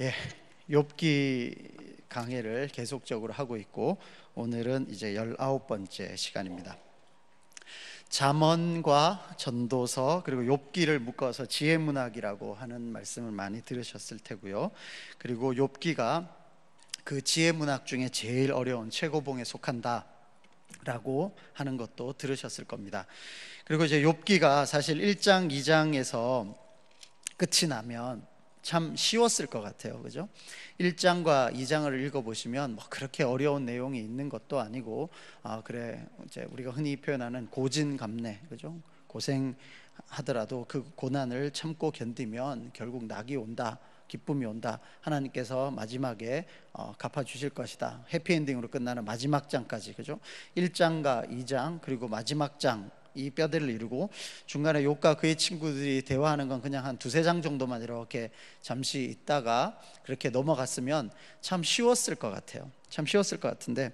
예, 욥기 강해를 계속적으로 하고 있고 오늘은 이제 19번째 시간입니다. 잠언과 전도서 그리고 욥기를 묶어서 지혜문학이라고 하는 말씀을 많이 들으셨을 테고요. 그리고 욥기가 그 지혜문학 중에 제일 어려운 최고봉에 속한다 라고 하는 것도 들으셨을 겁니다. 그리고 이제 욥기가 사실 1장, 2장에서 끝이 나면 참 쉬웠을 것 같아요. 그죠? 1장과 2장을 읽어보시면 뭐 그렇게 어려운 내용이 있는 것도 아니고, 그래, 이제 우리가 흔히 표현하는 고진감래, 그죠? 고생하더라도 그 고난을 참고 견디면 결국 낙이 온다, 기쁨이 온다, 하나님께서 마지막에 갚아주실 것이다, 해피엔딩으로 끝나는 마지막 장까지, 그죠? 1장과 2장 그리고 마지막 장, 이 뼈대를 이루고 중간에 욥과 그의 친구들이 대화하는 건 그냥 한 두세 장 정도만 이렇게 잠시 있다가 그렇게 넘어갔으면 참 쉬웠을 것 같아요. 참 쉬웠을 것 같은데,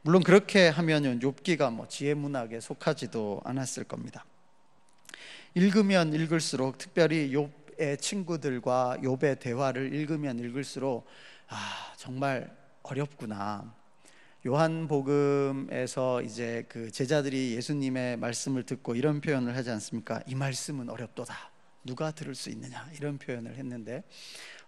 물론 그렇게 하면은 욥기가 뭐 지혜문학에 속하지도 않았을 겁니다. 읽으면 읽을수록, 특별히 욥의 친구들과 욥의 대화를 읽으면 읽을수록 정말 어렵구나. 요한복음에서 이제 그 제자들이 예수님의 말씀을 듣고 이런 표현을 하지 않습니까? 이 말씀은 어렵도다, 누가 들을 수 있느냐, 이런 표현을 했는데,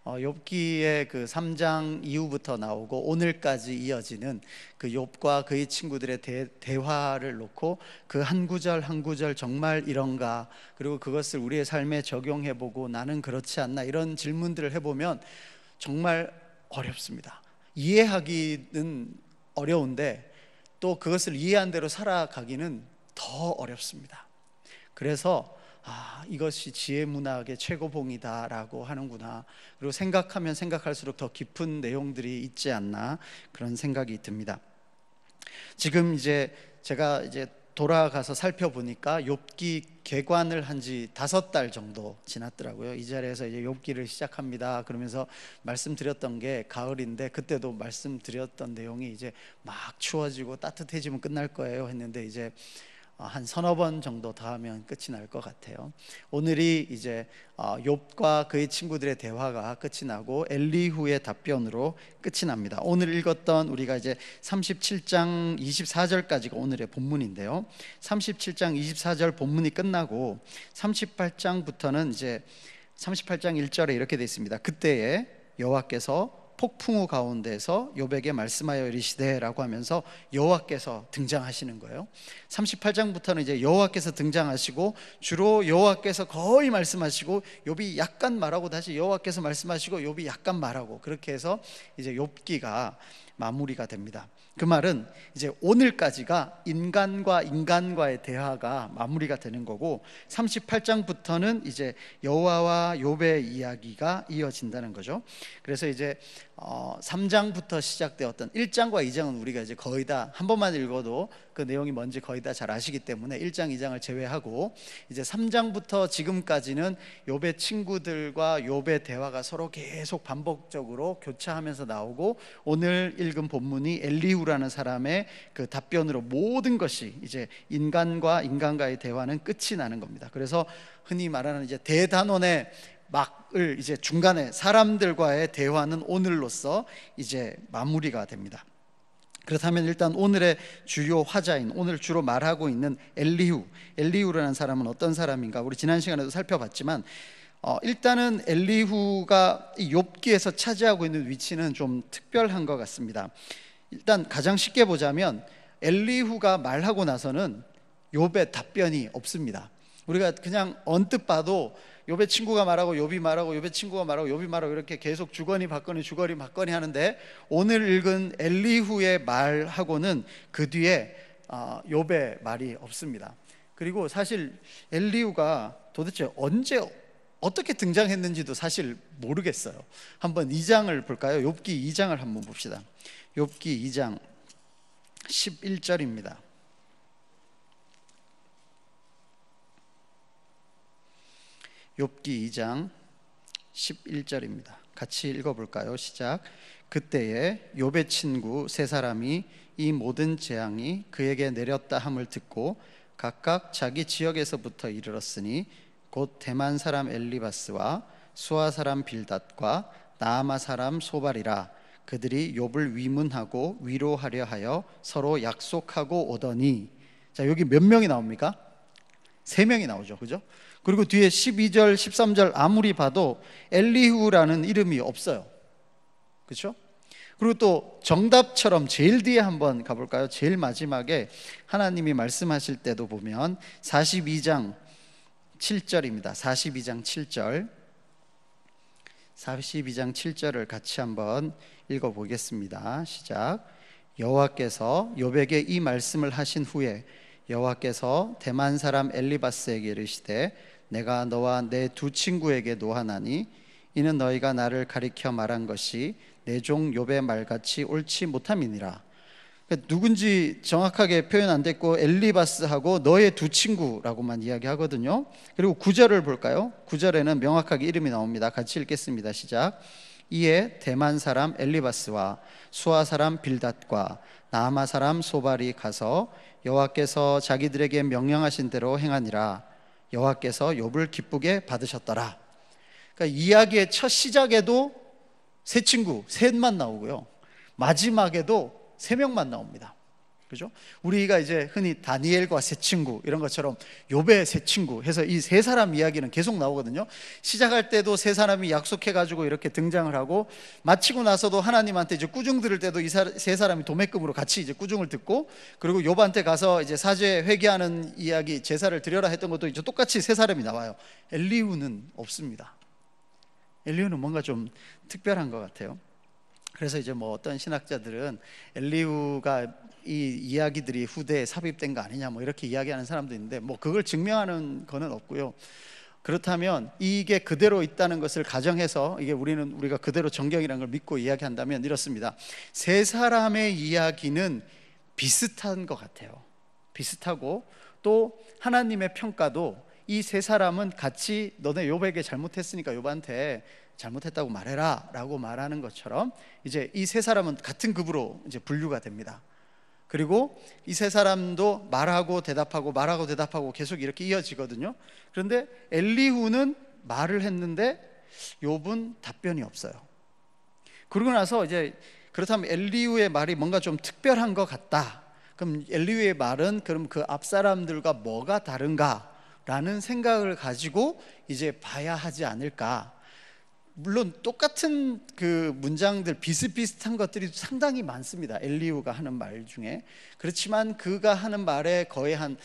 욥기의 그 3장 이후부터 나오고 오늘까지 이어지는 그 욥과 그의 친구들의 대화를 놓고 그 한 구절 한 구절 정말 이런가, 그리고 그것을 우리의 삶에 적용해보고 나는 그렇지 않나, 이런 질문들을 해보면 정말 어렵습니다. 이해하기는 어려운데 또 그것을 이해한 대로 살아가기는 더 어렵습니다. 그래서 이것이 지혜문학의 최고봉이다라고 하는구나, 그리고 생각하면 생각할수록 더 깊은 내용들이 있지 않나, 그런 생각이 듭니다. 지금 이제 제가 돌아가서 살펴보니까 욥기 개관을 한 지 5달 정도 지났더라고요. 이 자리에서 이제 욥기를 시작합니다 그러면서 말씀드렸던 게 가을인데, 그때도 말씀드렸던 내용이 이제 막 추워지고 따뜻해지면 끝날 거예요 했는데, 이제 한 서너 번 정도 더 하면 끝이 날 것 같아요. 오늘이 이제 욥과 그의 친구들의 대화가 끝이 나고 엘리후의 답변으로 끝이 납니다. 오늘 읽었던 우리가 이제 37장 24절까지가 오늘의 본문인데요, 37장 24절 본문이 끝나고 38장부터는 이제 38장 1절에 이렇게 되어 있습니다. 그때에 여호와께서 폭풍우 가운데서 욥에게 말씀하여 이르시되 라고 하면서 여호와께서 등장하시는 거예요. 38장부터는 이제 여호와께서 등장하시고 주로 여호와께서 거의 말씀하시고 욥이 약간 말하고 다시 여호와께서 말씀하시고 욥이 약간 말하고, 그렇게 해서 이제 욥기가 마무리가 됩니다. 그 말은 이제 오늘까지가 인간과 인간과의 대화가 마무리가 되는 거고, 38장부터는 이제 여호와와 욥의 이야기가 이어진다는 거죠. 그래서 이제 3장부터 시작되었던 1장과 2장은 우리가 이제 거의 다 한 번만 읽어도 그 내용이 뭔지 거의 다 잘 아시기 때문에 1장, 2장을 제외하고 이제 3장부터 지금까지는 욥의 친구들과 욥의 대화가 서로 계속 반복적으로 교차하면서 나오고, 오늘 읽은 본문이 엘리후라는 사람의 그 답변으로 모든 것이 이제 인간과 인간과의 대화는 끝이 나는 겁니다. 그래서 흔히 말하는 이제 대단원의 막을 이제 중간에 사람들과의 대화는 오늘로써 이제 마무리가 됩니다. 그렇다면 일단 오늘의 주요 화자인, 오늘 주로 말하고 있는 엘리후라는 사람은 어떤 사람인가? 우리 지난 시간에도 살펴봤지만 일단은 엘리후가 이 욥기에서 차지하고 있는 위치는 좀 특별한 것 같습니다. 일단 가장 쉽게 보자면 엘리후가 말하고 나서는 욥의 답변이 없습니다. 우리가 그냥 언뜻 봐도 욥의 친구가 말하고 욥이 말하고 욥의 친구가 말하고 욥이 말하고 이렇게 계속 주거니 받거니 주거니 받거니 하는데, 오늘 읽은 엘리후의 말하고는 그 뒤에 욥의 말이 없습니다. 그리고 사실 엘리후가 도대체 언제 어떻게 등장했는지도 사실 모르겠어요. 한번 2장을 볼까요? 욥기 2장을 한번 봅시다. 욥기 2장 11절입니다. 욥기 2장 11절입니다. 같이 읽어볼까요? 시작. 그때에 욥의 친구 세 사람이 이 모든 재앙이 그에게 내렸다 함을 듣고 각각 자기 지역에서부터 이르렀으니 곧 대만 사람 엘리바스와 수아 사람 빌닷과 나아마 사람 소발이라. 그들이 욥을 위문하고 위로하려 하여 서로 약속하고 오더니. 자, 여기 몇 명이 나옵니까? 3명이 나오죠, 그죠? 그리고 뒤에 12절 13절 아무리 봐도 엘리후라는 이름이 없어요, 그렇죠? 그리고 또 정답처럼 제일 뒤에 한번 가볼까요? 제일 마지막에 하나님이 말씀하실 때도 보면 42장 7절입니다. 42장 7절 42장 7절을 같이 한번 읽어보겠습니다. 시작. 여호와께서 욥에게 이 말씀을 하신 후에 여호와께서 대만 사람 엘리바스에게 이르시되 내가 너와 내 두 친구에게 노하나니 이는 너희가 나를 가리켜 말한 것이 내 종 욥의 말같이 옳지 못함이니라. 누군지 정확하게 표현 안 됐고 엘리바스하고 너의 두 친구라고만 이야기하거든요. 그리고 9절을 볼까요? 9절에는 명확하게 이름이 나옵니다. 같이 읽겠습니다. 시작. 이에 대만 사람 엘리바스와 수아 사람 빌닷과 나아마 사람 소발이 가서 여호와께서 자기들에게 명령하신 대로 행하니라. 여호와께서 욥을 기쁘게 받으셨더라. 그러니까 이야기의 첫 시작에도 세 친구 셋만 나오고요, 마지막에도 3명만 나옵니다. 그죠? 우리가 이제 흔히 다니엘과 세 친구 이런 것처럼 욥의 세 친구 해서 이 세 사람 이야기는 계속 나오거든요. 시작할 때도 세 사람이 약속해 가지고 이렇게 등장을 하고, 마치고 나서도 하나님한테 이제 꾸중 들을 때도 이 세 사람이 도매금으로 같이 이제 꾸중을 듣고, 그리고 욥한테 가서 이제 사죄 회개하는 이야기, 제사를 드려라 했던 것도 이제 똑같이 세 사람이 나와요. 엘리후는 없습니다. 엘리후는 뭔가 좀 특별한 것 같아요. 그래서 이제 뭐 어떤 신학자들은 엘리후가 이 이야기들이 후대에 삽입된 거 아니냐 뭐 이렇게 이야기하는 사람도 있는데, 뭐 그걸 증명하는 거는 없고요. 그렇다면 이게 그대로 있다는 것을 가정해서 이게 우리가 그대로 정경이라는 걸 믿고 이야기한다면 이렇습니다. 세 사람의 이야기는 비슷한 것 같아요. 비슷하고 또 하나님의 평가도 이 세 사람은 같이 너네 욥에게 잘못했으니까 욥한테 잘못했다고 말해라 라고 말하는 것처럼 이제 이 세 사람은 같은 급으로 이제 분류가 됩니다. 그리고 이 세 사람도 말하고 대답하고 말하고 대답하고 계속 이렇게 이어지거든요. 그런데 엘리후는 말을 했는데 욥은 답변이 없어요. 그러고 나서 이제 그렇다면 엘리후의 말이 뭔가 좀 특별한 것 같다. 그럼 엘리후의 말은 그럼 그 앞 사람들과 뭐가 다른가라는 생각을 가지고 이제 봐야 하지 않을까. 물론 똑같은 그 문장들 비슷비슷한 것들이 상당히 많습니다. 엘리후가 하는 말 중에. 그렇지만 그가 하는 말에 거의 한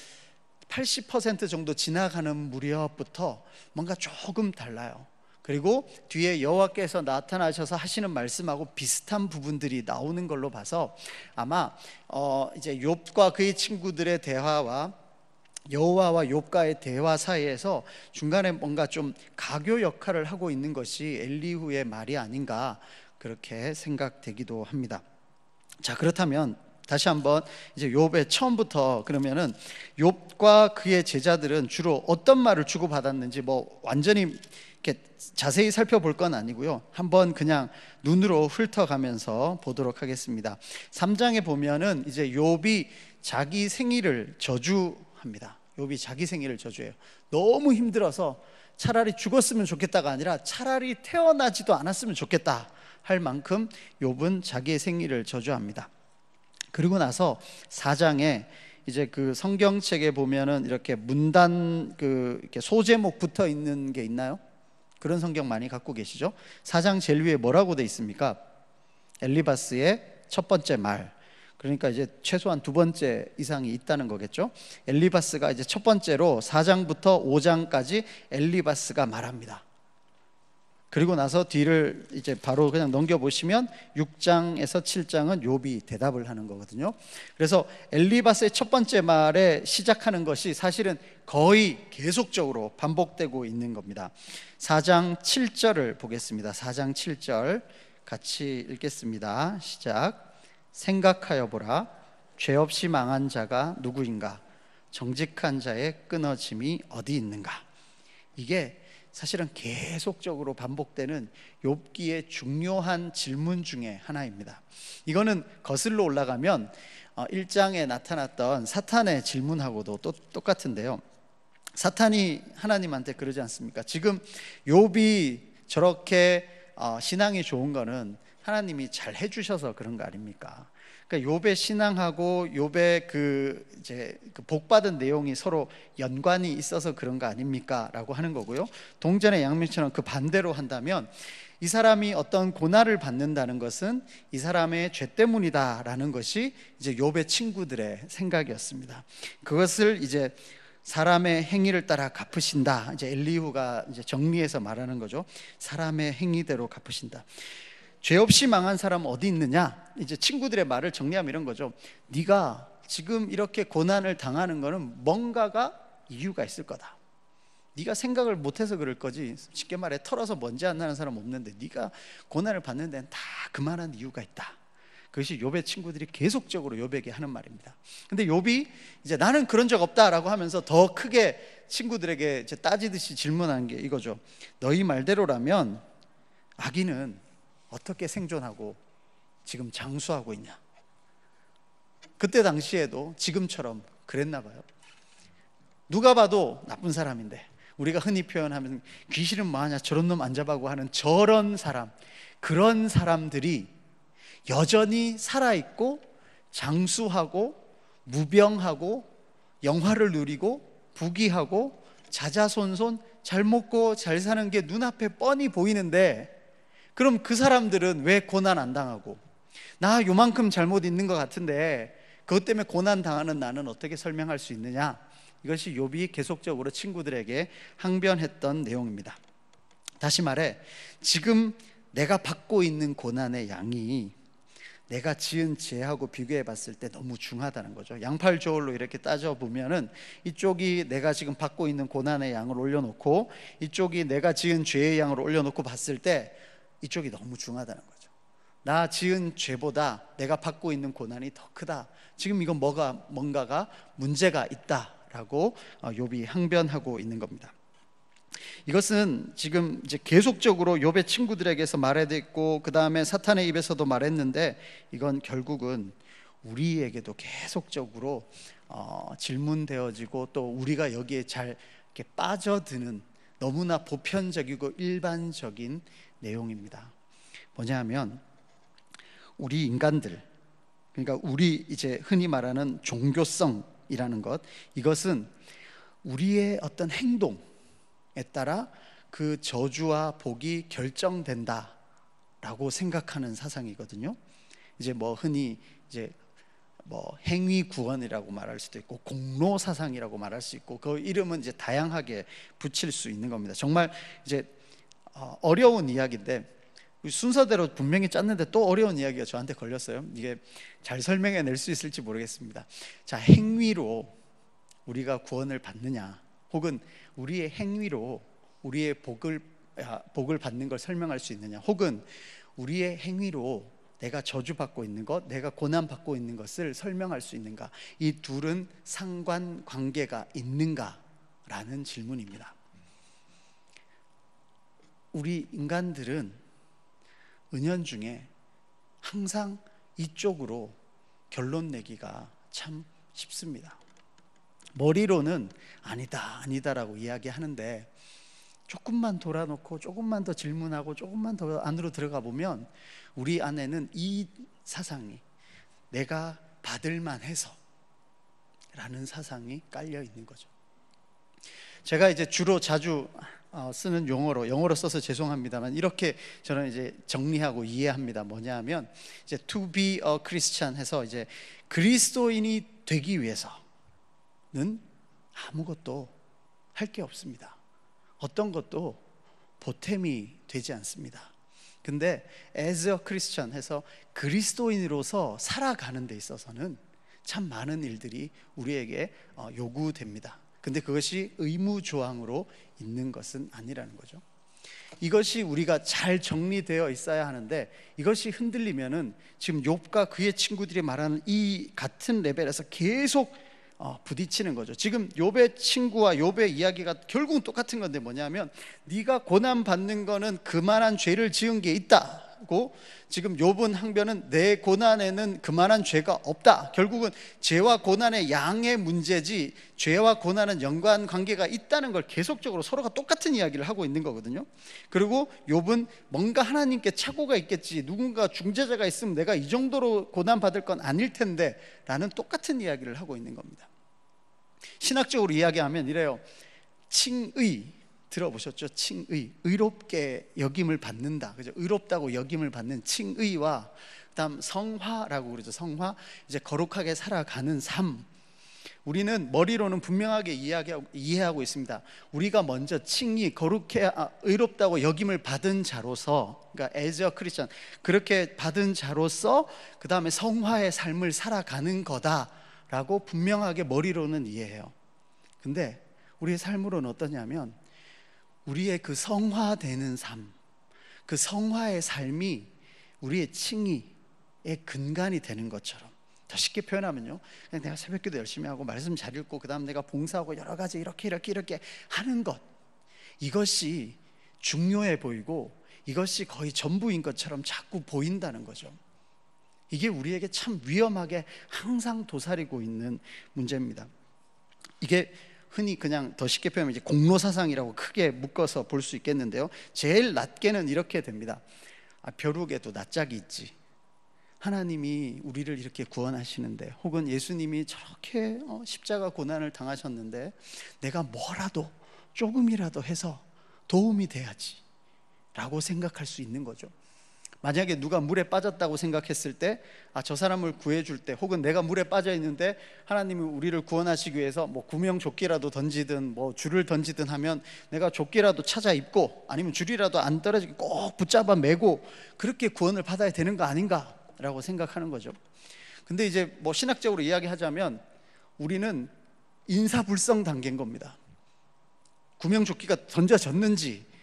80% 정도 지나가는 무렵부터 뭔가 조금 달라요. 그리고 뒤에 여호와께서 나타나셔서 하시는 말씀하고 비슷한 부분들이 나오는 걸로 봐서 아마 이제 욥과 그의 친구들의 대화와 여호와와 욥과의 대화 사이에서 중간에 뭔가 좀 가교 역할을 하고 있는 것이 엘리후의 말이 아닌가 그렇게 생각되기도 합니다. 자, 그렇다면 다시 한번 이제 욥의 처음부터 그러면은 욥과 그의 제자들은 주로 어떤 말을 주고받았는지 뭐 완전히 이렇게 자세히 살펴볼 건 아니고요. 한번 그냥 눈으로 훑어가면서 보도록 하겠습니다. 3장에 보면은 이제 욥이 자기 생일을 저주합니다. 욥이 자기 생일을 저주해요. 너무 힘들어서 차라리 죽었으면 좋겠다가 아니라 차라리 태어나지도 않았으면 좋겠다 할 만큼 욥은 자기의 생일을 저주합니다. 그리고 나서 4장에 이제 그 성경책에 보면은 이렇게 문단 이렇게 소제목 붙어 있는 게 있나요? 그런 성경 많이 갖고 계시죠? 4장 제일 위에 뭐라고 돼 있습니까? 엘리바스의 첫 번째 말. 그러니까 이제 최소한 두 번째 이상이 있다는 거겠죠. 엘리바스가 이제 첫 번째로 4장부터 5장까지 엘리바스가 말합니다. 그리고 나서 뒤를 이제 바로 그냥 넘겨보시면 6장에서 7장은 욥이 대답을 하는 거거든요. 그래서 엘리바스의 첫 번째 말에 시작하는 것이 사실은 거의 계속적으로 반복되고 있는 겁니다. 4장 7절을 보겠습니다. 4장 7절 같이 읽겠습니다. 시작. 생각하여 보라. 죄 없이 망한 자가 누구인가? 정직한 자의 끊어짐이 어디 있는가? 이게 사실은 계속적으로 반복되는 욥기의 중요한 질문 중에 하나입니다. 이거는 거슬러 올라가면 1장에 나타났던 사탄의 질문하고도 또 똑같은데요. 사탄이 하나님한테 그러지 않습니까? 지금 욥이 저렇게 신앙이 좋은 거는 하나님이 잘 해주셔서 그런 거 아닙니까? 그러니까 욥의 신앙하고 욥의 이제 복 받은 내용이 서로 연관이 있어서 그런 거 아닙니까?라고 하는 거고요. 동전의 양면처럼 그 반대로 한다면 이 사람이 어떤 고난을 받는다는 것은 이 사람의 죄 때문이다라는 것이 이제 욥의 친구들의 생각이었습니다. 그것을 이제 사람의 행위를 따라 갚으신다. 이제 엘리후가 이제 정리해서 말하는 거죠. 사람의 행위대로 갚으신다. 죄 없이 망한 사람 어디 있느냐? 이제 친구들의 말을 정리하면 이런 거죠. 네가 지금 이렇게 고난을 당하는 거는 뭔가가 이유가 있을 거다. 네가 생각을 못해서 그럴 거지. 쉽게 말해 털어서 먼지 안 나는 사람 없는데 네가 고난을 받는 데는 다 그만한 이유가 있다. 그것이 욥의 친구들이 계속적으로 욥에게 하는 말입니다. 근데 욥이 이제 나는 그런 적 없다라고 하면서 더 크게 친구들에게 이제 따지듯이 질문한 게 이거죠. 너희 말대로라면 아기는 어떻게 생존하고 지금 장수하고 있냐? 그때 당시에도 지금처럼 그랬나 봐요. 누가 봐도 나쁜 사람인데, 우리가 흔히 표현하면 귀신은 뭐하냐, 저런 놈 안 잡아고 하는 저런 사람, 그런 사람들이 여전히 살아있고 장수하고 무병하고 영화를 누리고 부귀하고 자자손손 잘 먹고 잘 사는 게 눈앞에 뻔히 보이는데, 그럼 그 사람들은 왜 고난 안 당하고, 나 요만큼 잘못 있는 것 같은데 그것 때문에 고난 당하는 나는 어떻게 설명할 수 있느냐? 이것이 욥이 계속적으로 친구들에게 항변했던 내용입니다. 다시 말해, 지금 내가 받고 있는 고난의 양이 내가 지은 죄하고 비교해 봤을 때 너무 중하다는 거죠. 양팔저울로 이렇게 따져보면은 이쪽이 내가 지금 받고 있는 고난의 양을 올려놓고 이쪽이 내가 지은 죄의 양을 올려놓고 봤을 때 이쪽이 너무 중하다는 거죠. 나 지은 죄보다 내가 받고 있는 고난이 더 크다. 지금 이건 뭔가가 문제가 있다라고 욥이 항변하고 있는 겁니다. 이것은 지금 이제 계속적으로 욥의 친구들에게서 말해댔고 그 다음에 사탄의 입에서도 말했는데, 이건 결국은 우리에게도 계속적으로 질문되어지고 또 우리가 여기에 잘 이렇게 빠져드는 너무나 보편적이고 일반적인 내용입니다. 뭐냐면 우리 인간들, 그러니까 우리 이제 흔히 말하는 종교성이라는 것, 이것은 우리의 어떤 행동에 따라 그 저주와 복이 결정된다라고 생각하는 사상이거든요. 이제 뭐 흔히 이제 뭐 행위 구원이라고 말할 수도 있고 공로 사상이라고 말할 수 있고, 그 이름은 이제 다양하게 붙일 수 있는 겁니다. 정말 이제 어려운 이야기인데 순서대로 분명히 짰는데 또 어려운 이야기가 저한테 걸렸어요. 이게 잘 설명해낼 수 있을지 모르겠습니다. 자, 행위로 우리가 구원을 받느냐, 혹은 우리의 행위로 우리의 복을 받는 걸 설명할 수 있느냐, 혹은 우리의 행위로 내가 저주받고 있는 것, 내가 고난받고 있는 것을 설명할 수 있는가, 이 둘은 상관관계가 있는가라는 질문입니다. 우리 인간들은 은연중에 항상 이쪽으로 결론 내기가 참 쉽습니다. 머리로는 아니다라고 이야기하는데 조금만 돌아놓고 조금만 더 질문하고 조금만 더 안으로 들어가 보면 우리 안에는 이 사상이 내가 받을만 해서 라는 사상이 깔려 있는 거죠. 제가 이제 주로 자주 쓰는 영어로 써서 죄송합니다만 이렇게 저는 이제 정리하고 이해합니다. 뭐냐 하면 이제 to be a Christian 해서 이제 그리스도인이 되기 위해서는 아무것도 할 게 없습니다. 어떤 것도 보탬이 되지 않습니다. 근데 as a Christian 해서 그리스도인으로서 살아가는 데 있어서는 참 많은 일들이 우리에게 요구됩니다. 근데 그것이 의무조항으로 있는 것은 아니라는 거죠. 이것이 우리가 잘 정리되어 있어야 하는데, 이것이 흔들리면은 지금 욥과 그의 친구들이 말하는 이 같은 레벨에서 계속 부딪히는 거죠. 지금 욥의 친구와 욥의 이야기가 결국은 똑같은 건데 뭐냐면, 네가 고난 받는 거는 그만한 죄를 지은 게 있다. 있다고 지금 욥은 항변은 내 고난에는 그만한 죄가 없다. 결국은 죄와 고난의 양의 문제지 죄와 고난은 연관관계가 있다는 걸 계속적으로 서로가 똑같은 이야기를 하고 있는 거거든요. 그리고 욥은 뭔가 하나님께 착오가 있겠지, 누군가 중재자가 있으면 내가 이 정도로 고난받을 건 아닐 텐데 라는 똑같은 이야기를 하고 있는 겁니다. 신학적으로 이야기하면 이래요. 칭의 들어보셨죠? 칭의, 의롭게 여김을 받는다, 그죠? 의롭다고 여김을 받는 칭의와 그다음 성화라고 그러죠. 성화, 이제 거룩하게 살아가는 삶. 우리는 머리로는 분명하게 이해하고 있습니다. 우리가 먼저 칭의, 거룩해, 의롭다고 여김을 받은 자로서, 그러니까 as a Christian, 그렇게 받은 자로서 그 다음에 성화의 삶을 살아가는 거다라고 분명하게 머리로는 이해해요. 근데 우리의 삶으로는 어떠냐면 우리의 그 성화되는 삶, 그 성화의 삶이 우리의 칭의의 근간이 되는 것처럼, 더 쉽게 표현하면요, 그냥 내가 새벽기도 열심히 하고 말씀 잘 읽고 그 다음 내가 봉사하고 여러 가지 이렇게 하는 것, 이것이 중요해 보이고 이것이 거의 전부인 것처럼 자꾸 보인다는 거죠. 이게 우리에게 참 위험하게 항상 도사리고 있는 문제입니다. 이게 흔히 그냥 더 쉽게 표현하면 이제 공로사상이라고 크게 묶어서 볼 수 있겠는데요, 제일 낮게는 이렇게 됩니다. 벼룩에도 낯짝이 있지. 하나님이 우리를 이렇게 구원하시는데, 혹은 예수님이 저렇게 십자가 고난을 당하셨는데 내가 뭐라도 조금이라도 해서 도움이 돼야지 라고 생각할 수 있는 거죠. 만약에 누가 물에 빠졌다고 생각했을 때, 저 사람을 구해줄 때, 혹은 내가 물에 빠져 있는데 하나님이 우리를 구원하시기 위해서 뭐 구명조끼라도 던지든 뭐 줄을 던지든 하면 내가 조끼라도 찾아 입고 아니면 줄이라도 안 떨어지게 꼭 붙잡아 매고 그렇게 구원을 받아야 되는 거 아닌가라고 생각하는 거죠. 근데 이제 뭐 신학적으로 이야기하자면 우리는 인사불성 단계인 겁니다. 구명조끼가 던져졌는지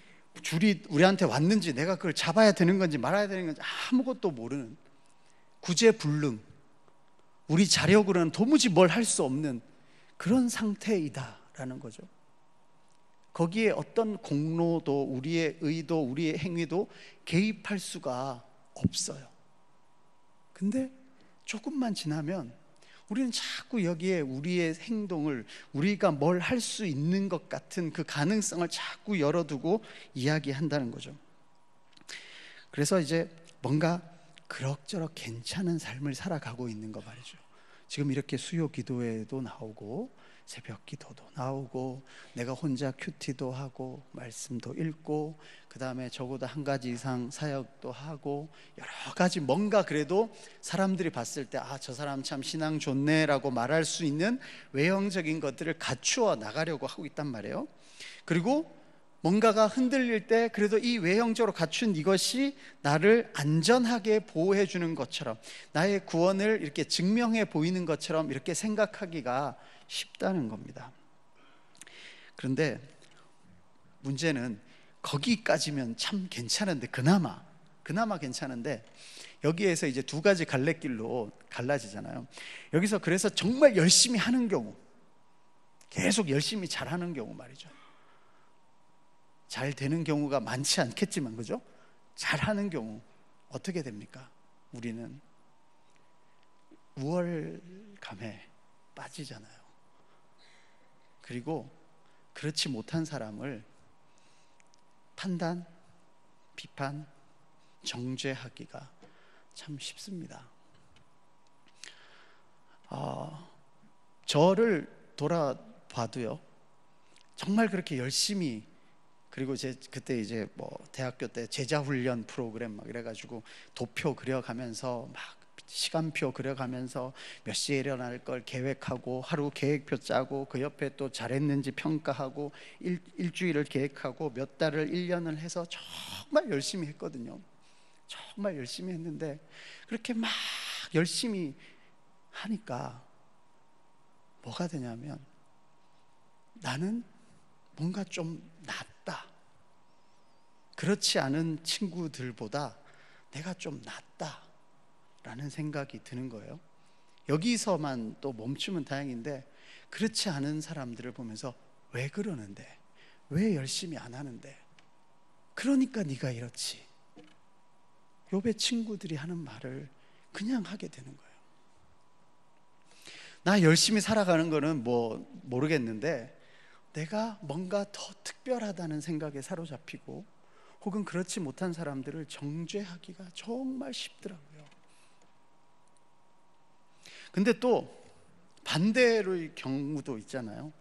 줄이 우리한테 왔는지 내가 그걸 잡아야 되는 건지 말아야 되는 건지 아무것도 모르는, 구제불능, 우리 자력으로는 도무지 뭘 할 수 없는 그런 상태이다라는 거죠. 거기에 어떤 공로도 우리의 의도, 우리의 행위도 개입할 수가 없어요. 근데 조금만 지나면 우리는 자꾸 여기에 우리의 행동을, 우리가 뭘 할 수 있는 것 같은 그 가능성을 자꾸 열어두고 이야기한다는 거죠. 그래서 이제 뭔가 그럭저럭 괜찮은 삶을 살아가고 있는 거 말이죠. 지금 이렇게 수요 기도회도 나오고 새벽 기도도 나오고 내가 혼자 큐티도 하고 말씀도 읽고 그 다음에 적어도 한 가지 이상 사역도 하고 여러 가지 뭔가 그래도 사람들이 봤을 때 저 사람 참 신앙 좋네 라고 말할 수 있는 외형적인 것들을 갖추어 나가려고 하고 있단 말이에요. 그리고 뭔가가 흔들릴 때 그래도 이 외형적으로 갖춘 이것이 나를 안전하게 보호해 주는 것처럼, 나의 구원을 이렇게 증명해 보이는 것처럼 이렇게 생각하기가 쉽다는 겁니다. 그런데 문제는 거기까지면 참 괜찮은데, 그나마 괜찮은데 여기에서 이제 두 가지 갈래길로 갈라지잖아요. 여기서 그래서 정말 열심히 하는 경우, 계속 열심히 잘하는 경우 말이죠. 잘 되는 경우가 많지 않겠지만, 그죠? 잘하는 경우 어떻게 됩니까? 우리는 우월감에 빠지잖아요. 그리고 그렇지 못한 사람을 판단, 비판, 정죄하기가 참 쉽습니다. 저를 돌아봐도요, 정말 그렇게 열심히, 그리고 그때 이제 뭐 대학교 때 제자훈련 프로그램 막 이래가지고 도표 그려가면서 막 시간표 그려가면서 몇 시에 일어날 걸 계획하고 하루 계획표 짜고 그 옆에 또 잘했는지 평가하고 일주일을 계획하고 몇 달을 1년을 해서 정말 열심히 했거든요. 정말 열심히 했는데 그렇게 막 열심히 하니까 뭐가 되냐면 나는 뭔가 좀 낫다, 그렇지 않은 친구들보다 내가 좀 낫다 라는 생각이 드는 거예요. 여기서만 또 멈추면 다행인데 그렇지 않은 사람들을 보면서 왜 그러는데, 왜 열심히 안 하는데, 그러니까 네가 이렇지, 욥의 친구들이 하는 말을 그냥 하게 되는 거예요. 나 열심히 살아가는 거는 뭐 모르겠는데 내가 뭔가 더 특별하다는 생각에 사로잡히고 혹은 그렇지 못한 사람들을 정죄하기가 정말 쉽더라고요. 근데 또 반대로의 경우도 있잖아요.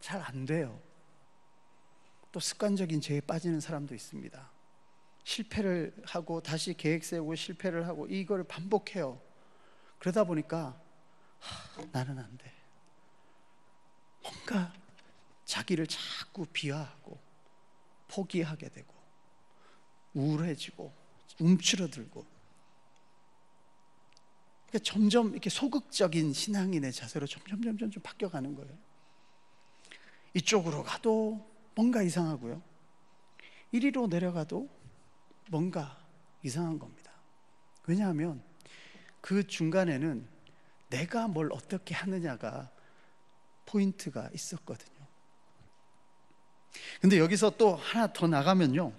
잘 안 돼요. 또 습관적인 죄에 빠지는 사람도 있습니다. 실패를 하고 다시 계획 세우고 실패를 하고 이걸 반복해요. 그러다 보니까 나는 안 돼. 뭔가 자기를 자꾸 비하하고 포기하게 되고 우울해지고 움츠러들고, 그러니까 점점 이렇게 소극적인 신앙인의 자세로 점점 바뀌어가는 거예요. 이쪽으로 가도 뭔가 이상하고요, 이리로 내려가도 뭔가 이상한 겁니다. 왜냐하면 그 중간에는 내가 뭘 어떻게 하느냐가 포인트가 있었거든요. 근데 여기서 또 하나 더 나가면요,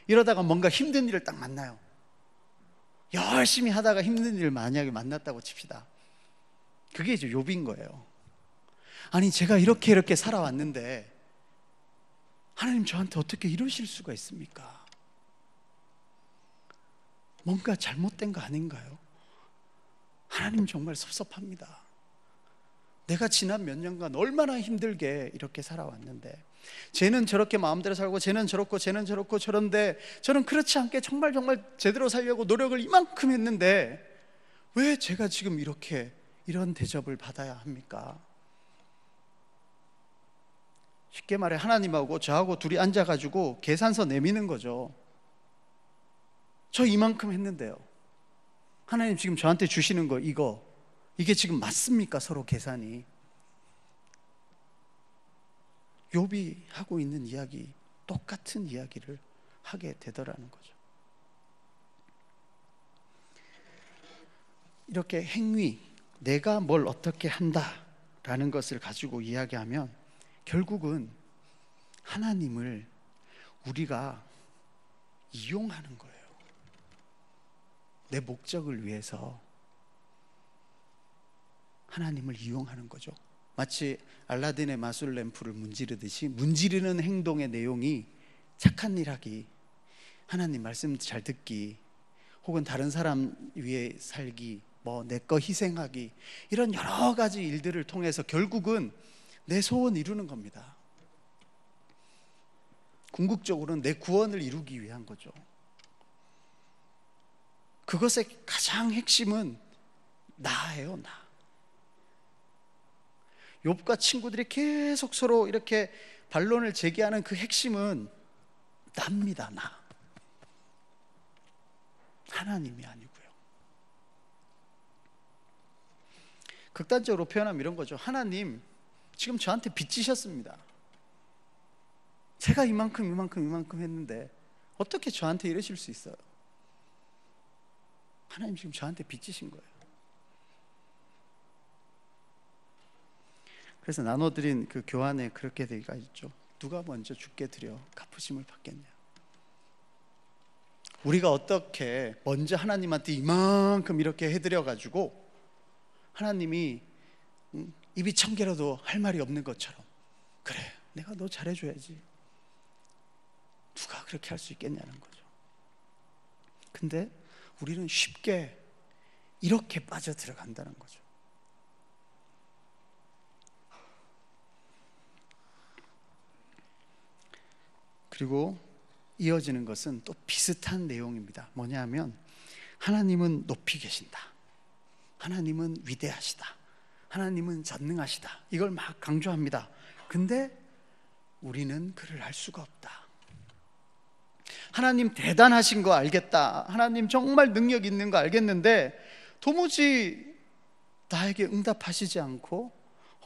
이러다가 뭔가 힘든 일을 딱 만나요. 열심히 하다가 힘든 일을 만약에 만났다고 칩시다. 그게 이제 욥인 거예요. 아니, 제가 이렇게 살아왔는데 하나님 저한테 어떻게 이러실 수가 있습니까? 뭔가 잘못된 거 아닌가요? 하나님 정말 섭섭합니다. 내가 지난 몇 년간 얼마나 힘들게 이렇게 살아왔는데, 쟤는 저렇게 마음대로 살고 쟤는 저렇고 쟤는 저렇고 저런데 저는 그렇지 않게 정말 제대로 살려고 노력을 이만큼 했는데 왜 제가 지금 이런 대접을 받아야 합니까? 쉽게 말해 하나님하고 저하고 둘이 앉아가지고 계산서 내미는 거죠. 저 이만큼 했는데요, 하나님 지금 저한테 주시는 거 이게 지금 맞습니까? 서로 계산이. 욥이 하고 있는 이야기, 똑같은 이야기를 하게 되더라는 거죠. 이렇게 행위, 내가 뭘 어떻게 한다라는 것을 가지고 이야기하면 결국은 하나님을 우리가 이용하는 거예요. 내 목적을 위해서 하나님을 이용하는 거죠. 마치 알라딘의 마술 램프를 문지르듯이 문지르는 행동의 내용이 착한 일 하기, 하나님 말씀 잘 듣기, 혹은 다른 사람 위해 살기, 내 거 희생하기, 이런 여러 가지 일들을 통해서 결국은 내 소원 이루는 겁니다. 궁극적으로는 내 구원을 이루기 위한 거죠. 그것의 가장 핵심은 나예요, 나. 욥과 친구들이 계속 서로 이렇게 반론을 제기하는 그 핵심은 나입니다, 나. 하나님이 아니고요. 극단적으로 표현하면 이런 거죠. 하나님, 지금 저한테 빚지셨습니다. 제가 이만큼 했는데 어떻게 저한테 이러실 수 있어요? 하나님 지금 저한테 빚지신 거예요. 그래서 나눠드린 그 교환에 그렇게 되기가 있죠. 누가 먼저 죽게 드려 갚으심을 받겠냐. 우리가 어떻게 먼저 하나님한테 이만큼 이렇게 해드려가지고 하나님이 입이 천 개라도 할 말이 없는 것처럼, 그래 내가 너 잘해줘야지, 누가 그렇게 할 수 있겠냐는 거죠. 근데 우리는 쉽게 이렇게 빠져들어간다는 거죠. 그리고 이어지는 것은 또 비슷한 내용입니다. 뭐냐면 하나님은 높이 계신다, 하나님은 위대하시다, 하나님은 전능하시다, 이걸 막 강조합니다. 근데 우리는 그를 알 수가 없다. 하나님 대단하신 거 알겠다, 하나님 정말 능력 있는 거 알겠는데 도무지 나에게 응답하시지 않고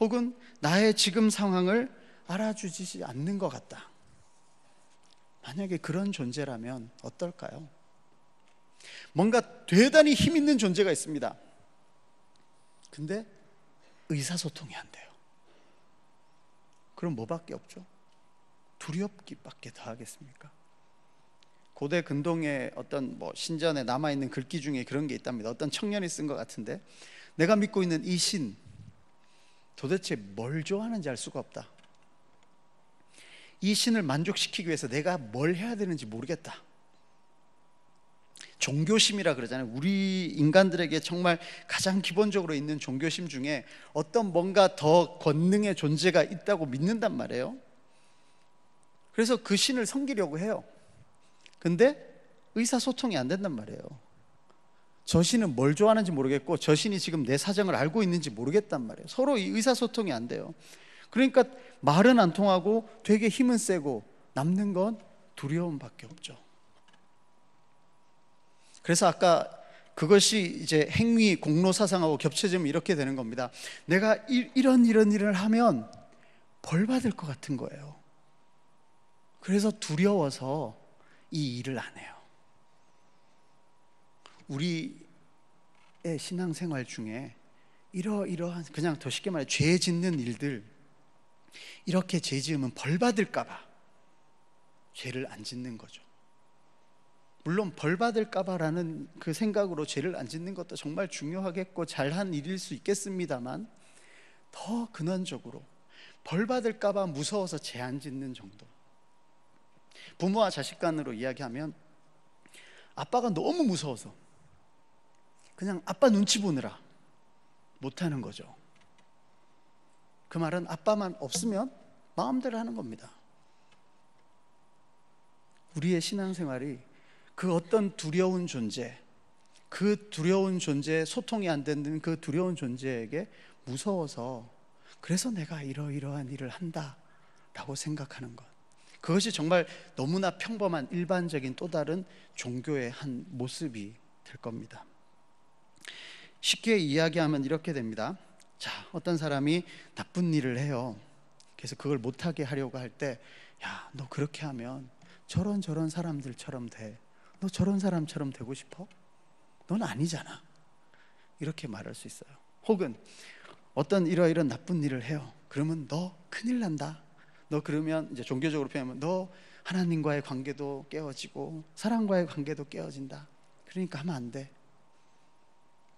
혹은 나의 지금 상황을 알아주지 않는 것 같다. 만약에 그런 존재라면 어떨까요? 뭔가 대단히 힘 있는 존재가 있습니다. 근데 의사소통이 안 돼요. 그럼 뭐밖에 없죠? 두렵기밖에 더 하겠습니까? 고대 근동의 어떤 신전에 남아있는 글귀 중에 그런 게 있답니다. 어떤 청년이 쓴 것 같은데, 내가 믿고 있는 이 신 도대체 뭘 좋아하는지 알 수가 없다. 이 신을 만족시키기 위해서 내가 뭘 해야 되는지 모르겠다. 종교심이라 그러잖아요. 우리 인간들에게 정말 가장 기본적으로 있는 종교심 중에 어떤 뭔가 더 권능의 존재가 있다고 믿는단 말이에요. 그래서 그 신을 섬기려고 해요. 근데 의사소통이 안 된단 말이에요. 저 신은 뭘 좋아하는지 모르겠고 저 신이 지금 내 사정을 알고 있는지 모르겠단 말이에요. 서로 이 의사소통이 안 돼요. 그러니까 말은 안 통하고 되게 힘은 세고 남는 건 두려움밖에 없죠. 그래서 아까 그것이 이제 행위 공로 사상하고 겹쳐지면 이렇게 되는 겁니다. 내가 이런 일을 하면 벌 받을 것 같은 거예요. 그래서 두려워서 이 일을 안 해요. 우리의 신앙생활 중에 이러이러한, 그냥 더 쉽게 말해 죄 짓는 일들, 이렇게 죄 지으면 벌 받을까 봐 죄를 안 짓는 거죠. 물론 벌 받을까 봐라는 그 생각으로 죄를 안 짓는 것도 정말 중요하겠고 잘한 일일 수 있겠습니다만, 더 근원적으로 벌 받을까 봐 무서워서 죄 안 짓는 정도. 부모와 자식 간으로 이야기하면 아빠가 너무 무서워서 그냥 아빠 눈치 보느라 못하는 거죠. 그 말은 아빠만 없으면 마음대로 하는 겁니다. 우리의 신앙생활이 그 어떤 두려운 존재, 그 두려운 존재, 소통이 안 되는 그 두려운 존재에게 무서워서 그래서 내가 이러이러한 일을 한다라고 생각하는 것, 그것이 정말 너무나 평범한 일반적인 또 다른 종교의 한 모습이 될 겁니다. 쉽게 이야기하면 이렇게 됩니다. 자, 어떤 사람이 나쁜 일을 해요. 그래서 그걸 못하게 하려고 할 때, 야, 너 그렇게 하면 저런 사람들처럼 돼. 너 저런 사람처럼 되고 싶어? 넌 아니잖아. 이렇게 말할 수 있어요. 혹은 어떤 이러이런 나쁜 일을 해요. 그러면 너 큰일 난다. 너 그러면 이제 종교적으로 표현하면 너 하나님과의 관계도 깨어지고 사람과의 관계도 깨어진다. 그러니까 하면 안 돼.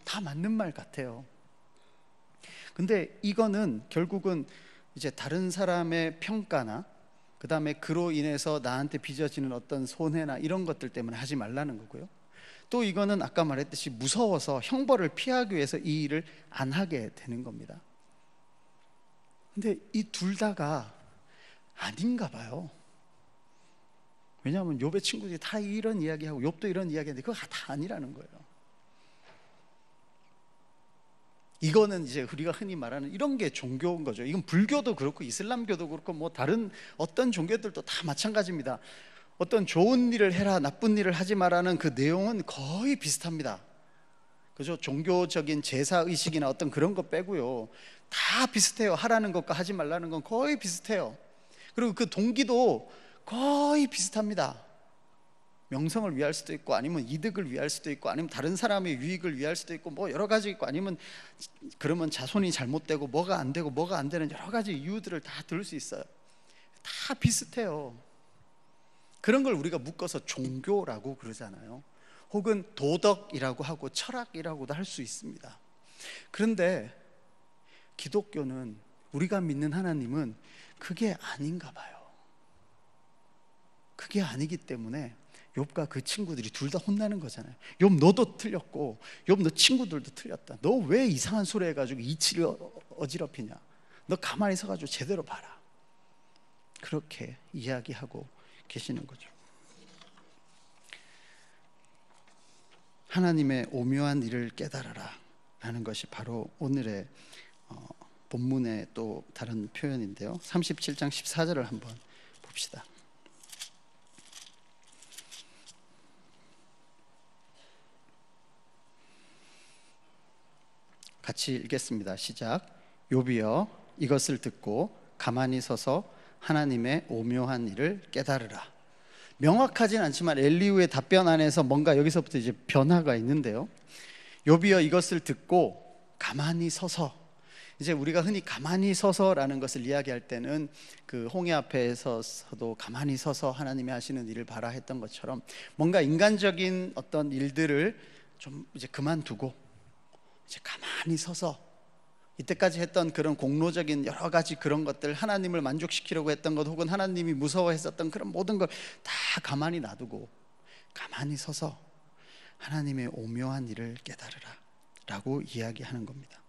다 맞는 말 같아요. 근데 이거는 결국은 이제 다른 사람의 평가나 그 다음에 그로 인해서 나한테 빚어지는 어떤 손해나 이런 것들 때문에 하지 말라는 거고요. 또 이거는 아까 말했듯이 무서워서 형벌을 피하기 위해서 이 일을 안 하게 되는 겁니다. 근데 이 둘 다가 아닌가 봐요. 왜냐하면 욥의 친구들이 다 이런 이야기하고 욥도 이런 이야기하는데 그거 다 아니라는 거예요. 이거는 이제 우리가 흔히 말하는 이런 게 종교인 거죠. 이건 불교도 그렇고 이슬람교도 그렇고 뭐 다른 어떤 종교들도 다 마찬가지입니다. 어떤 좋은 일을 해라, 나쁜 일을 하지 마라는 그 내용은 거의 비슷합니다. 그죠? 종교적인 제사 의식이나 어떤 그런 거 빼고요, 다 비슷해요. 하라는 것과 하지 말라는 건 거의 비슷해요. 그리고 그 동기도 거의 비슷합니다. 명성을 위할 수도 있고, 아니면 이득을 위할 수도 있고, 아니면 다른 사람의 유익을 위할 수도 있고, 뭐 여러 가지 있고, 아니면 그러면 자손이 잘못되고 뭐가 안 되고 뭐가 안 되는 여러 가지 이유들을 다 들을 수 있어요. 다 비슷해요. 그런 걸 우리가 묶어서 종교라고 그러잖아요. 혹은 도덕이라고 하고 철학이라고도 할 수 있습니다. 그런데 기독교는, 우리가 믿는 하나님은 그게 아닌가 봐요. 그게 아니기 때문에 욥과 그 친구들이 둘 다 혼나는 거잖아요. 욥 너도 틀렸고 욥 너 친구들도 틀렸다. 너 왜 이상한 소리 해가지고 이치를 어지럽히냐. 너 가만히 서가지고 제대로 봐라. 그렇게 이야기하고 계시는 거죠. 하나님의 오묘한 일을 깨달아라 라는 것이 바로 오늘의 본문의 또 다른 표현인데요. 37장 14절을 한번 봅시다. 같이 읽겠습니다. 시작. 욥이여, 이것을 듣고 가만히 서서 하나님의 오묘한 일을 깨달으라. 명확하진 않지만 엘리후의 답변 안에서 뭔가 여기서부터 이제 변화가 있는데요. 욥이여, 이것을 듣고 가만히 서서, 이제 우리가 흔히 가만히 서서라는 것을 이야기할 때는 그 홍해 앞에 서서도 가만히 서서 하나님이 하시는 일을 봐라 했던 것처럼 뭔가 인간적인 어떤 일들을 좀 이제 그만두고 이제 가만히 서서 이때까지 했던 그런 공로적인 여러 가지 그런 것들, 하나님을 만족시키려고 했던 것, 혹은 하나님이 무서워했었던 그런 모든 걸 다 가만히 놔두고 가만히 서서 하나님의 오묘한 일을 깨달으라 라고 이야기하는 겁니다.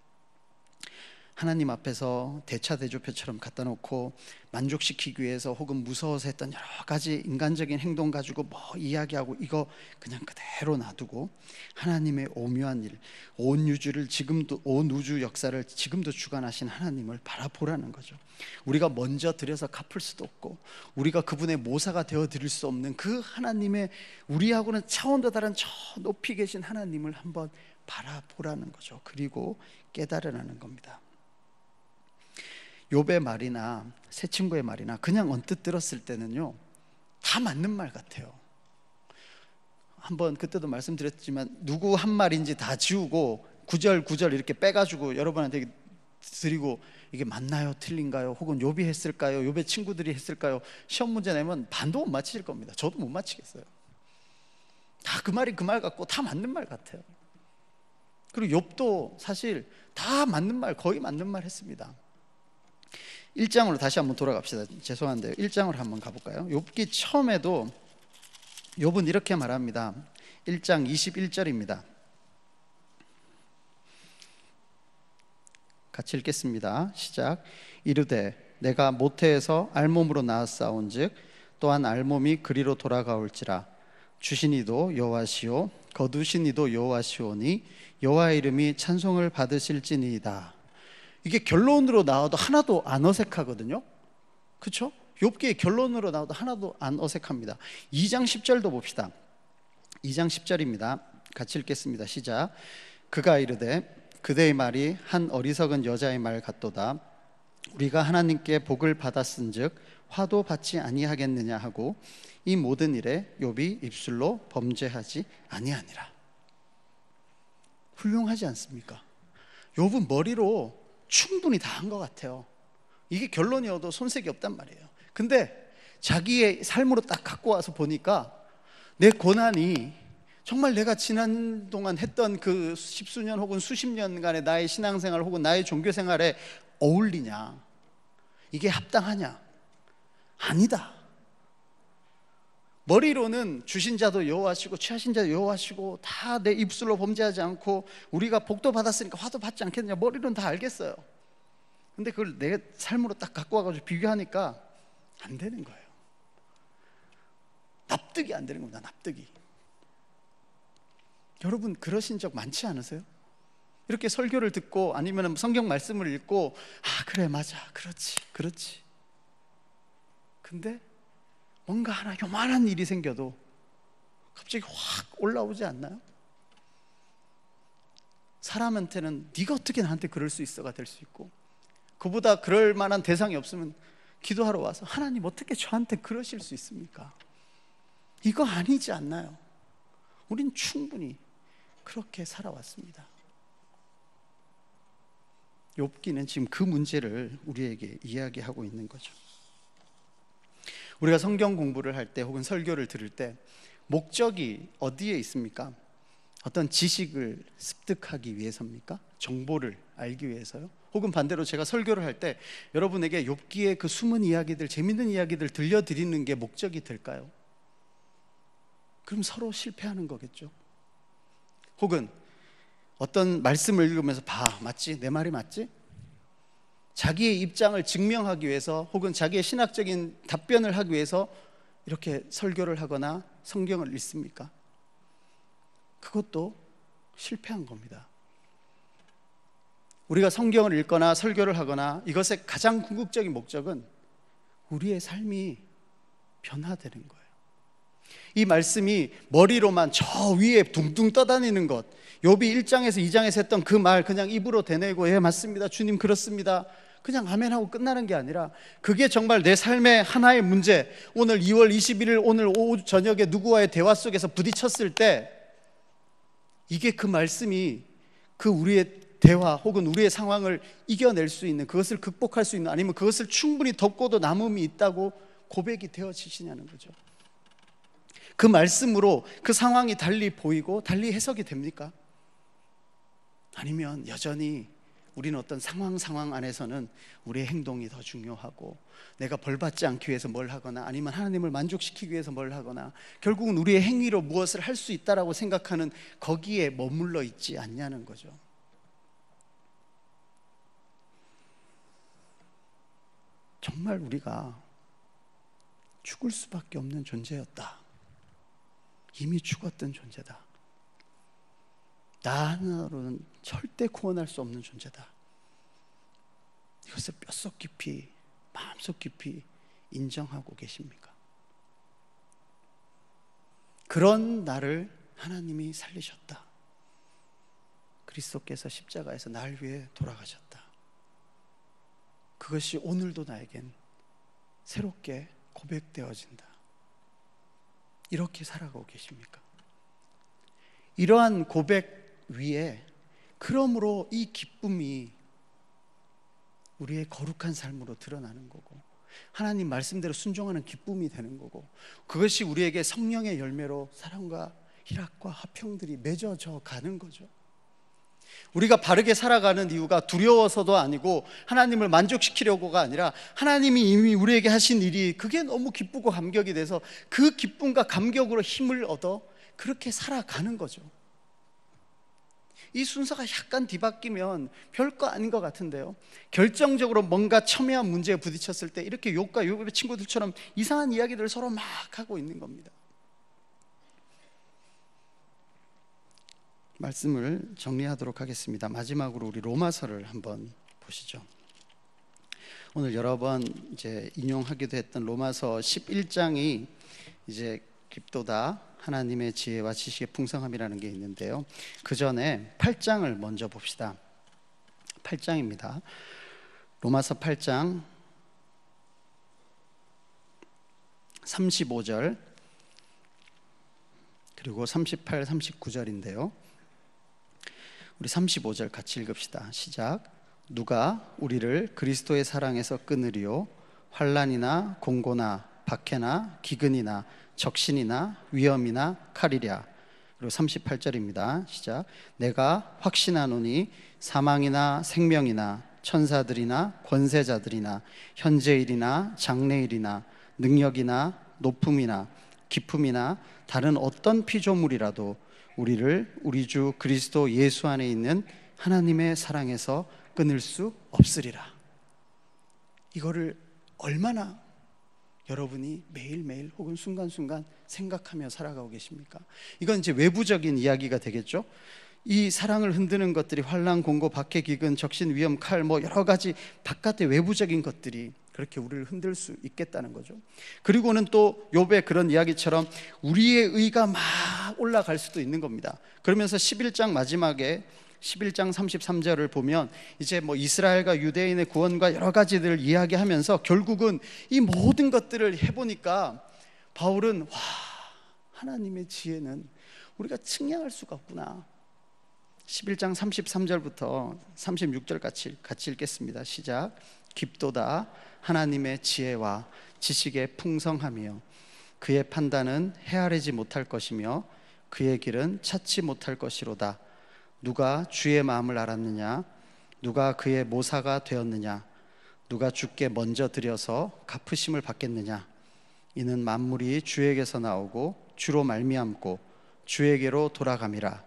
하나님 앞에서 대차대조표처럼 갖다 놓고 만족시키기 위해서 혹은 무서워서 했던 여러 가지 인간적인 행동 가지고 뭐 이야기하고 이거 그냥 그대로 놔두고 하나님의 오묘한 일, 온 우주를 지금도, 온 우주 역사를 지금도 주관하신 하나님을 바라보라는 거죠. 우리가 먼저 드려서 갚을 수도 없고 우리가 그분의 모사가 되어 드릴 수 없는 그 하나님의, 우리하고는 차원도 다른 저 높이 계신 하나님을 한번 바라보라는 거죠. 그리고 깨달으라는 겁니다. 욥의 말이나 새 친구의 말이나 그냥 언뜻 들었을 때는요, 다 맞는 말 같아요. 한번 그때도 말씀드렸지만 누구 한 말인지 다 지우고 구절 이렇게 빼가지고 여러분한테 드리고 이게 맞나요? 틀린가요? 혹은 욥이 했을까요? 욥의 친구들이 했을까요? 시험 문제 내면 반도 못 맞힐 겁니다. 저도 못 맞히겠어요. 다 그 말이 그 말 같고 다 맞는 말 같아요. 그리고 욥도 사실 다 맞는 말, 거의 맞는 말 했습니다. 1장으로 다시 한번 돌아갑시다. 죄송한데요. 1장으로 한번 가볼까요? 욥기 처음에도 욥은 이렇게 말합니다. 1장 21절입니다. 같이 읽겠습니다. 시작. 이르되 내가 모태에서 알몸으로 낳았사온즉 또한 알몸이 그리로 돌아가올지라. 주신 이도 여호와시오 거두신 이도 여호와시오니 여호와의 이름이 찬송을 받으실지니이다. 이게 결론으로 나와도 하나도 안 어색하거든요. 그렇죠? 욥기의 결론으로 나와도 하나도 안 어색합니다. 2장 10절도 봅시다. 2장 10절입니다. 같이 읽겠습니다. 시작. 그가 이르되 그대의 말이 한 어리석은 여자의 말 같도다. 우리가 하나님께 복을 받았은즉 화도 받지 아니하겠느냐 하고 이 모든 일에 욥이 입술로 범죄하지 아니하니라. 훌륭하지 않습니까? 욥은 머리로 충분히 다 한 것 같아요. 이게 결론이어도 손색이 없단 말이에요. 근데 자기의 삶으로 딱 갖고 와서 보니까 내 고난이 정말 내가 지난 동안 했던 그 십수년 혹은 수십 년간의 나의 신앙생활 혹은 나의 종교생활에 어울리냐, 이게 합당하냐? 아니다. 머리로는 주신 자도 여호와시고 취하신 자도 여호와시고 다 내 입술로 범죄하지 않고 우리가 복도 받았으니까 화도 받지 않겠느냐, 머리로는 다 알겠어요. 근데 그걸 내 삶으로 딱 갖고 와가지고 비교하니까 안 되는 거예요. 납득이 안 되는 겁니다. 납득이. 여러분 그러신 적 많지 않으세요? 이렇게 설교를 듣고 아니면 성경 말씀을 읽고 아 그래 맞아 그렇지 근데 뭔가 하나 요만한 일이 생겨도 갑자기 확 올라오지 않나요? 사람한테는 네가 어떻게 나한테 그럴 수 있어가 될 수 있고, 그보다 그럴 만한 대상이 없으면 기도하러 와서 하나님 어떻게 저한테 그러실 수 있습니까? 이거 아니지 않나요? 우린 충분히 그렇게 살아왔습니다. 욥기는 지금 그 문제를 우리에게 이야기하고 있는 거죠. 우리가 성경 공부를 할 때 혹은 설교를 들을 때 목적이 어디에 있습니까? 어떤 지식을 습득하기 위해서입니까? 정보를 알기 위해서요? 혹은 반대로 제가 설교를 할 때 여러분에게 욥기의 그 숨은 이야기들, 재밌는 이야기들 들려드리는 게 목적이 될까요? 그럼 서로 실패하는 거겠죠. 혹은 어떤 말씀을 읽으면서 봐, 맞지? 내 말이 맞지? 자기의 입장을 증명하기 위해서 혹은 자기의 신학적인 답변을 하기 위해서 이렇게 설교를 하거나 성경을 읽습니까? 그것도 실패한 겁니다. 우리가 성경을 읽거나 설교를 하거나 이것의 가장 궁극적인 목적은 우리의 삶이 변화되는 거예요. 이 말씀이 머리로만 저 위에 둥둥 떠다니는 것, 욥이 1장에서 2장에서 했던 그 말 그냥 입으로 대내고 예 맞습니다 주님 그렇습니다 그냥 아멘하고 끝나는 게 아니라 그게 정말 내 삶의 하나의 문제, 오늘 2월 21일 오늘 오후 저녁에 누구와의 대화 속에서 부딪혔을 때 이게 그 말씀이 그 우리의 대화 혹은 우리의 상황을 이겨낼 수 있는, 그것을 극복할 수 있는, 아니면 그것을 충분히 덮고도 남음이 있다고 고백이 되어지시냐는 거죠. 그 말씀으로 그 상황이 달리 보이고 달리 해석이 됩니까? 아니면 여전히 우리는 어떤 상황 안에서는 우리의 행동이 더 중요하고, 내가 벌받지 않기 위해서 뭘 하거나, 아니면 하나님을 만족시키기 위해서 뭘 하거나, 결국은 우리의 행위로 무엇을 할 수 있다라고 생각하는 거기에 머물러 있지 않냐는 거죠. 정말 우리가 죽을 수밖에 없는 존재였다. 이미 죽었던 존재다. 나 하나로는 절대 구원할 수 없는 존재다. 이것을 뼛속 깊이, 마음속 깊이 인정하고 계십니까? 그런 나를 하나님이 살리셨다. 그리스도께서 십자가에서 날 위해 돌아가셨다. 그것이 오늘도 나에겐 새롭게 고백되어진다. 이렇게 살아가고 계십니까? 이러한 고백 위에, 그러므로 이 기쁨이 우리의 거룩한 삶으로 드러나는 거고, 하나님 말씀대로 순종하는 기쁨이 되는 거고, 그것이 우리에게 성령의 열매로 사랑과 희락과 화평들이 맺어져 가는 거죠. 우리가 바르게 살아가는 이유가 두려워서도 아니고 하나님을 만족시키려고가 아니라, 하나님이 이미 우리에게 하신 일이 그게 너무 기쁘고 감격이 돼서 그 기쁨과 감격으로 힘을 얻어 그렇게 살아가는 거죠. 이 순서가 약간 뒤바뀌면 별거 아닌 것 같은데요, 결정적으로 뭔가 첨예한 문제에 부딪혔을 때 이렇게 욥과 욥의 친구들처럼 이상한 이야기들을 서로 막 하고 있는 겁니다. 말씀을 정리하도록 하겠습니다. 마지막으로 우리 로마서를 한번 보시죠. 오늘 여러 번 이제 인용하기도 했던 로마서 11장이 이제 깊도다 하나님의 지혜와 지식의 풍성함이라는 게 있는데요, 그 전에 8장을 먼저 봅시다. 8장입니다. 로마서 8장 35절 그리고 38, 39절인데요 우리 35절 같이 읽읍시다. 시작. 누가 우리를 그리스도의 사랑에서 끊으리요? 환난이나 공고나 박해나 기근이나 적신이나 위험이나 칼이랴. 그리고 38절입니다. 시작. 내가 확신하노니 사망이나 생명이나 천사들이나 권세자들이나 현재일이나 장래일이나 능력이나 높음이나 기품이나 다른 어떤 피조물이라도 우리를 우리 주 그리스도 예수 안에 있는 하나님의 사랑에서 끊을 수 없으리라. 이거를 얼마나 여러분이 매일매일 혹은 순간순간 생각하며 살아가고 계십니까? 이건 이제 외부적인 이야기가 되겠죠. 이 사랑을 흔드는 것들이 환난, 공고, 박해, 기근, 적신, 위험, 칼, 뭐 여러 가지 바깥의 외부적인 것들이 그렇게 우리를 흔들 수 있겠다는 거죠. 그리고는 또 욥의 그런 이야기처럼 우리의 의가 막 올라갈 수도 있는 겁니다. 그러면서 11장 마지막에 11장 33절을 보면 이제 뭐 이스라엘과 유대인의 구원과 여러 가지들을 이야기하면서 결국은 이 모든 것들을 해보니까 바울은 와, 하나님의 지혜는 우리가 측량할 수가 없구나. 11장 33절부터 36절 같이 읽겠습니다. 시작. 깊도다 하나님의 지혜와 지식의 풍성함이요 그의 판단은 헤아리지 못할 것이며 그의 길은 찾지 못할 것이로다. 누가 주의 마음을 알았느냐? 누가 그의 모사가 되었느냐? 누가 주께 먼저 드려서 갚으심을 받겠느냐? 이는 만물이 주에게서 나오고 주로 말미암고 주에게로 돌아감이라.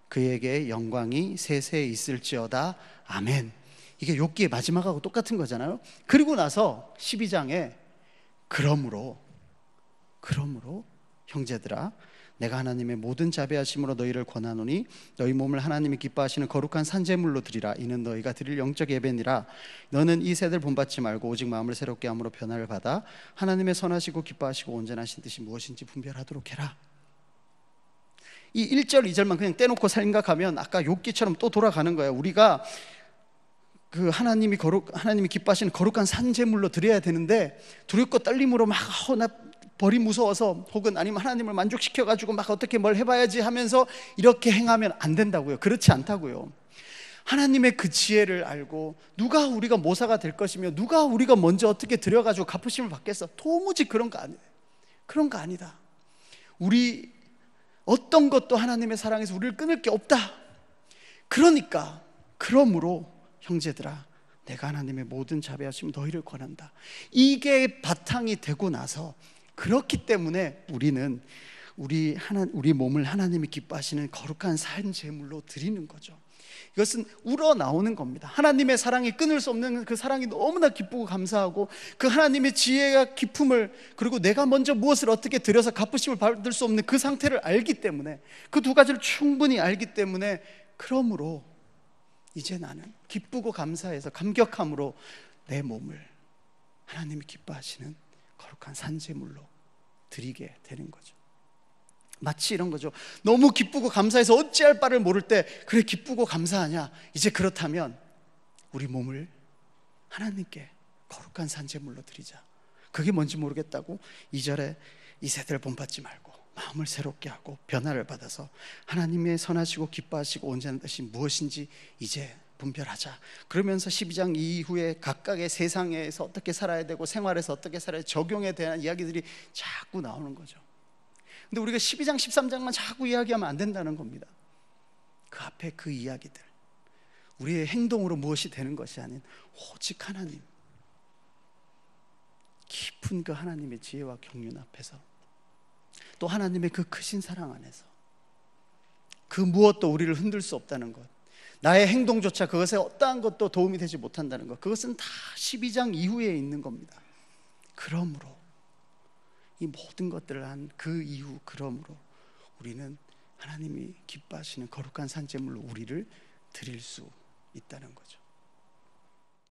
그에게 영광이 세세에 있을지어다. 아멘. 이게 욥기의 마지막하고 똑같은 거잖아요. 그리고 나서 12장에 그러므로 형제들아 내가 하나님의 모든 자비하심으로 너희를 권하노니 너희 몸을 하나님이 기뻐하시는 거룩한 산제물로 드리라. 이는 너희가 드릴 영적 예배니라. 너는 이 세대를 본받지 말고 오직 마음을 새롭게 함으로 변화를 받아 하나님의 선하시고 기뻐하시고 온전하신 뜻이 무엇인지 분별하도록 해라. 이 1절 2절만 그냥 떼놓고 생각하면 아까 욥기처럼 또 돌아가는 거예요. 우리가 그 하나님이 기뻐하시는 거룩한 산제물로 드려야 되는데 두렵고 떨림으로 막 나 벌이 무서워서 혹은 아니면 하나님을 만족시켜가지고 막 어떻게 뭘 해봐야지 하면서 이렇게 행하면 안 된다고요. 그렇지 않다고요. 하나님의 그 지혜를 알고 누가 우리가 모사가 될 것이며 누가 우리가 먼저 어떻게 드려가지고 갚으심을 받겠어? 도무지 그런 거 아니에요. 그런 거 아니다. 우리 어떤 것도 하나님의 사랑에서 우리를 끊을 게 없다. 그러므로 형제들아, 내가 하나님의 모든 자비하심 너희를 권한다. 이게 바탕이 되고 나서, 그렇기 때문에 우리는 우리 몸을 하나님이 기뻐하시는 거룩한 산 제물로 드리는 거죠. 이것은 우러나오는 겁니다. 하나님의 사랑이 끊을 수 없는 그 사랑이 너무나 기쁘고 감사하고, 그 하나님의 지혜가 깊음을, 그리고 내가 먼저 무엇을 어떻게 드려서 갚으심을 받을 수 없는 그 상태를 알기 때문에, 그 두 가지를 충분히 알기 때문에, 그러므로 이제 나는 기쁘고 감사해서 감격함으로 내 몸을 하나님이 기뻐하시는 거룩한 산제물로 드리게 되는 거죠. 마치 이런 거죠. 너무 기쁘고 감사해서 어찌할 바를 모를 때, 그래 기쁘고 감사하냐? 이제 그렇다면 우리 몸을 하나님께 거룩한 산제물로 드리자. 그게 뭔지 모르겠다고 2절에 이 세대를 본받지 말고 마음을 새롭게 하고 변화를 받아서 하나님의 선하시고 기뻐하시고 온전한 뜻이 무엇인지 이제 분별하자. 그러면서 12장 이후에 각각의 세상에서 어떻게 살아야 되고 생활에서 어떻게 살아야 적용에 대한 이야기들이 자꾸 나오는 거죠. 근데 우리가 12장 13장만 자꾸 이야기하면 안 된다는 겁니다. 그 앞에 그 이야기들, 우리의 행동으로 무엇이 되는 것이 아닌 오직 하나님, 깊은 그 하나님의 지혜와 경륜 앞에서, 또 하나님의 그 크신 사랑 안에서 그 무엇도 우리를 흔들 수 없다는 것, 나의 행동조차 그것에 어떠한 것도 도움이 되지 못한다는 것, 그것은 다 12장 이후에 있는 겁니다. 그러므로 이 모든 것들을 한 그 이후, 그러므로 우리는 하나님이 기뻐하시는 거룩한 산제물로 우리를 드릴 수 있다는 거죠.